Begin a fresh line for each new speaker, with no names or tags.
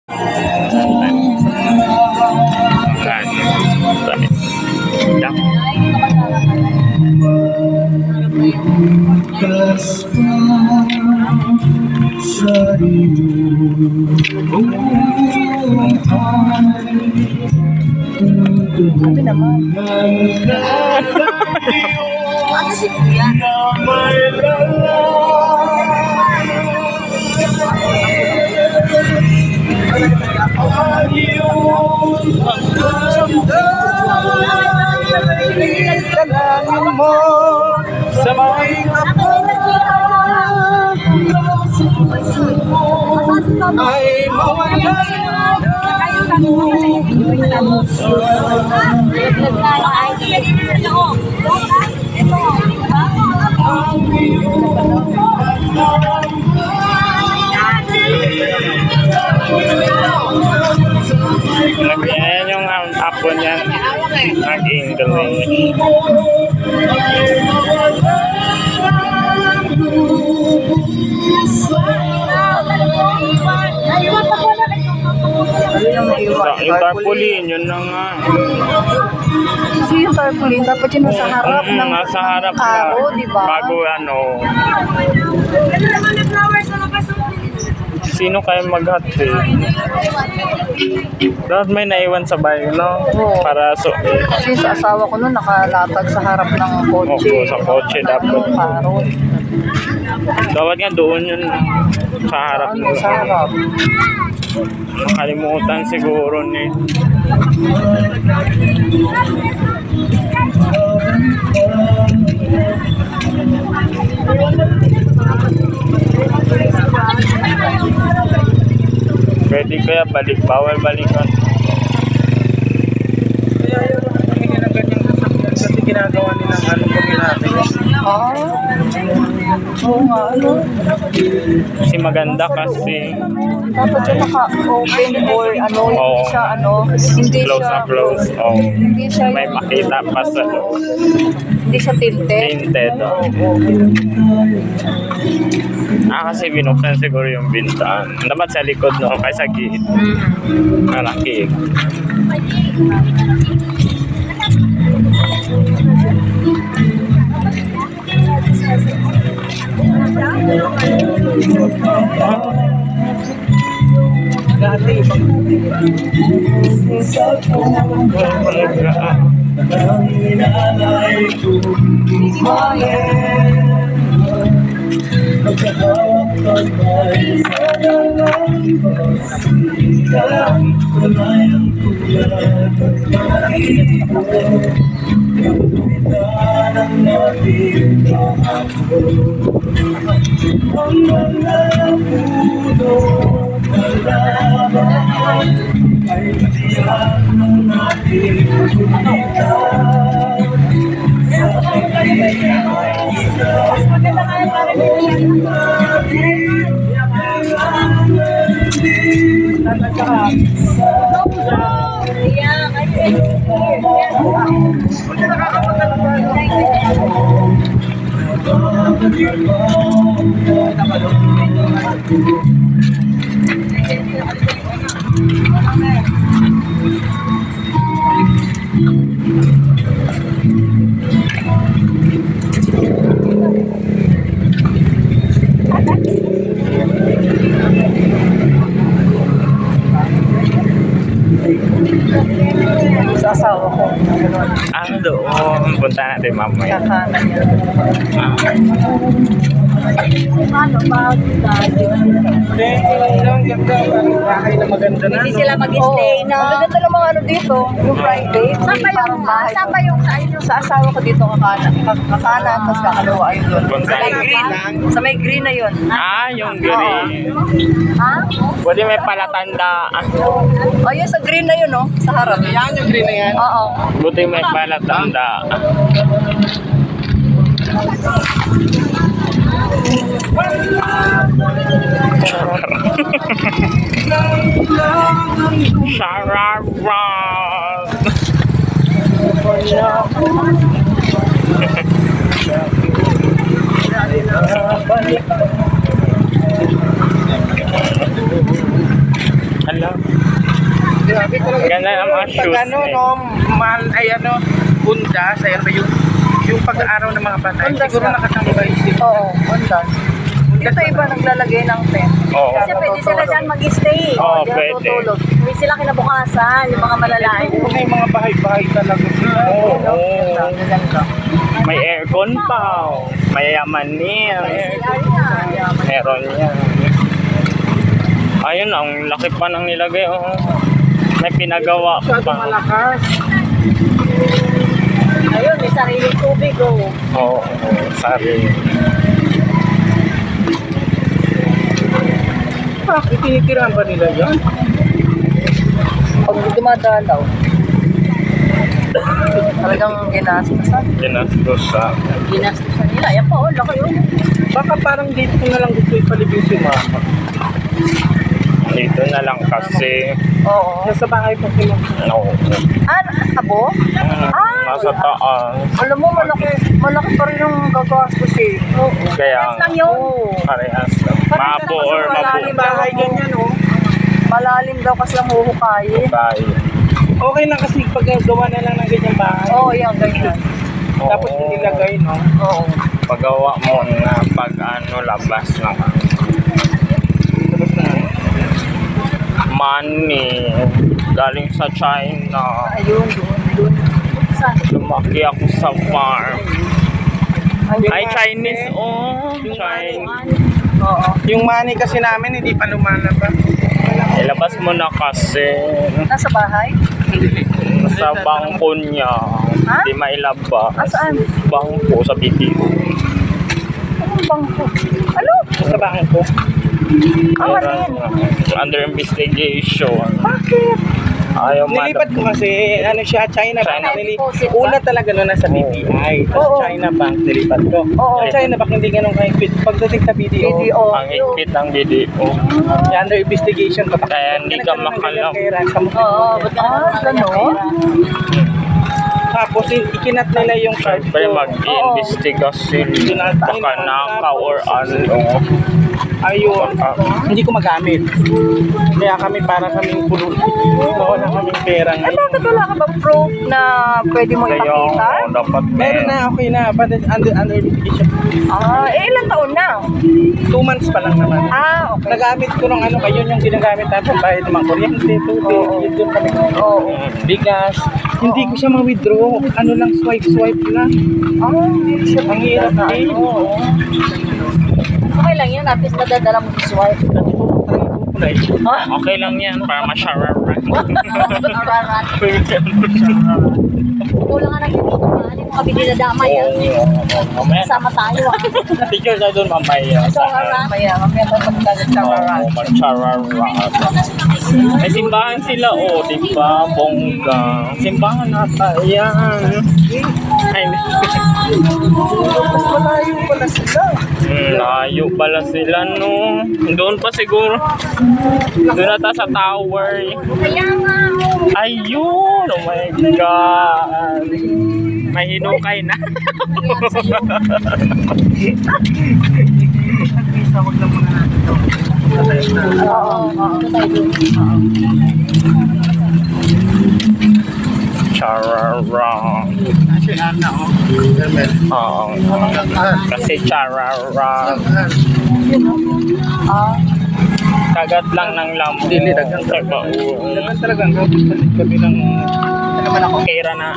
Sabi naman. Ano si Kuya?
Dalangin mo sa may ay mawala.
Yan yung apo niya nag-English. Yung tarpaulin, yun na nga.
Kasi yung tarpaulin, dapat yun nasa harap ng
nasa harap
karo,
na,
di ba?
bago ano. Sino kayo maghati? Dapat may naiwan sa bahay, no?
Oo.
Para so...
Kasi sa asawa ko nun, nakalatag sa harap ng kotse.
Oo, sa kotse dapat.
Ng karo.
Dapat nga doon yun sa harap.
Ano, sa harap.
Nakalimutan siguro ni. Pwede kaya balik, bawal balikan.
Kaya yung humingi ng ganyang kasakyan kasi ginagawa nilang ano kung natin.
Oo nga, ano?
Kasi maganda kasi.
Dapat siya naka-open or ano,
Oo.
hindi siya ano, hindi
Close
siya
na close. Oh.
Hindi siya
May makita pa sa
hindi siya tinted.
tinted. Oh. Kasi binuksan siguro yung bintan. Dapat sa likod, no? Kaya sa gilid. Malaki.
Dati ibang
Sa asawa ko.
Ano doon? Punta natin mamaya.
Kakanan niya.
Hindi, lang ganda. Bahay na maganda na.
Hindi sila mag-stay na. Maganda lang mga ano dito, yung private. Saan ba yung, sa asawa ko dito kakanan, tapos kakalawa yun doon. Sa may green, sa may green na yun.
Yung green.
Ha?
Pwede may palatanda.
O yun, sa green na yun, no? Sa harap.
Yan yung green na yan.
Oo.
Buti may palatanda. Hala.
Grabe talaga.
Ganda ng mga shoes
Pag ano,
eh.
no, mahal, ay ano, bundas, ay ano ba yung pag-aaraw ng mga patay,
Bundas
siguro
na.
nakatambay sila.
Oo, bundas. Dito iba naglalagay ng tent.
Oo.
Kasi pwede sila dyan mag-stay.
Oo,
Diyan
pwede.
tutulog.
Hindi sila kinabukasan, yung mga malalayo.
Kung may mga bahay-bahay talaga sila.
Oo.
Ganda.
May aircon pa. Oh. May yaman niya. Meron niya. Ayun, ang laki pa ng nilagay. Oh. May pinagawa
Masyado
pa.
malakas.
Ayun, may sariling tubig, oh.
Oo, sorry.
Bakit tinitirahan ba nila yan?
Pag dumadalaw, talagang ginastasan.
Ginastos sa...
Ginastusan nila. Yan pa, oh, laki yun.
Baka parang dito ko na lang gusto ipalibing si mama.
Dito na lang kasi...
Oo.
Nasa bahay pa si mama.
No.
Abo?
Nasa taas.
Alam mo, malaki pa rin yung gagastos eh. Oo.
Kaya...
Lang yun.
Oo.
Parehas lang. Mabo or
Malalim
mabo.
bahay ganyan, oh.
Malalim daw kasi ang huhukayin.
Tayo.
Okay lang kasi pag gawa na lang ng ganyang bahay.
Oo, yan, ganyan.
Tapos inilagay, no?
Oo.
Pagawa mo na pag ano labas na
Tapos na.
money galing sa China.
Ayun, doon.
Lumaki ako sa farm.
Ayun.
Ay, Chinese, oh. Chinese.
Oo.
Yung money kasi namin hindi pa lumalabas.
Ilabas mo na kasi
Nasa bahay?
sa bangko niya.
Ha?
Hindi mailabas.
Saan?
Bangko sa video.
Anong bangko? Ano?
Sa bangko.
Alin?
Under investigation.
Bakit?
Ayaw
Nilipat ko kasi, ano siya, China
China.
Bank. Una talaga no, nasa BPI. Tapos
Oo.
China Bank, nilipat ko.
Oo.
Sa China Bank, hindi ganun kahigpit. Pagdating sa BDO,
BDO.
Ang higpit ng video.
under investigation pa.
Kaya hindi ka makalam.
Oo, ba't ka naman
gano'n?
Tapos ikinat nila yung card
Siyempre
ko.
mag-iimbestiga sila. Baka nakaw or ano.
Ayun, hindi ko magamit. Kaya kami para kaming pulo. Wala kaming pera
Ay,
ngayon.
bakit wala ka bang proof na pwede mo
Kaya
ipakita?
dapat
Meron na, okay na. But it's under investigation.
Ilang taon na?
2 months pa lang naman.
Okay.
Nagamit ko ng ano, ayun yung ginagamit natin bayad ng mga kuryente, tubig, yun doon kami.
Oo.
Bigas. Hindi ko siya ma-withdraw. Ano lang, swipe lang. Ang hirap eh.
Okay lang yun, at least nadadala mo sa swipe.
Okay lang yan para ma-shower.
Ararat. Kulang nga nagtitito na. Ano yung kami dinadamay, ah.
Mamaya na.
Sama tayo, ah.
Picture sa doon mamaya.
So, ararat.
Mamaya tayo magdagat sa
Oo, mag-chararat. May simbahan sila, oh, di ba? Bongga. Simbahan nata, yan. Ay,
Mas malayo pala sila.
layo pala sila, no? Doon pa siguro. Doon ata sa tower.
Kaya nga, oh.
Ayun! Oh my God! May hinukay na. Chararang. Oo. Kasi chararang. Kagat lang ng lambo.
Dili, dagang
Saka,
Dagan talagang kapit kami ng
Kira na.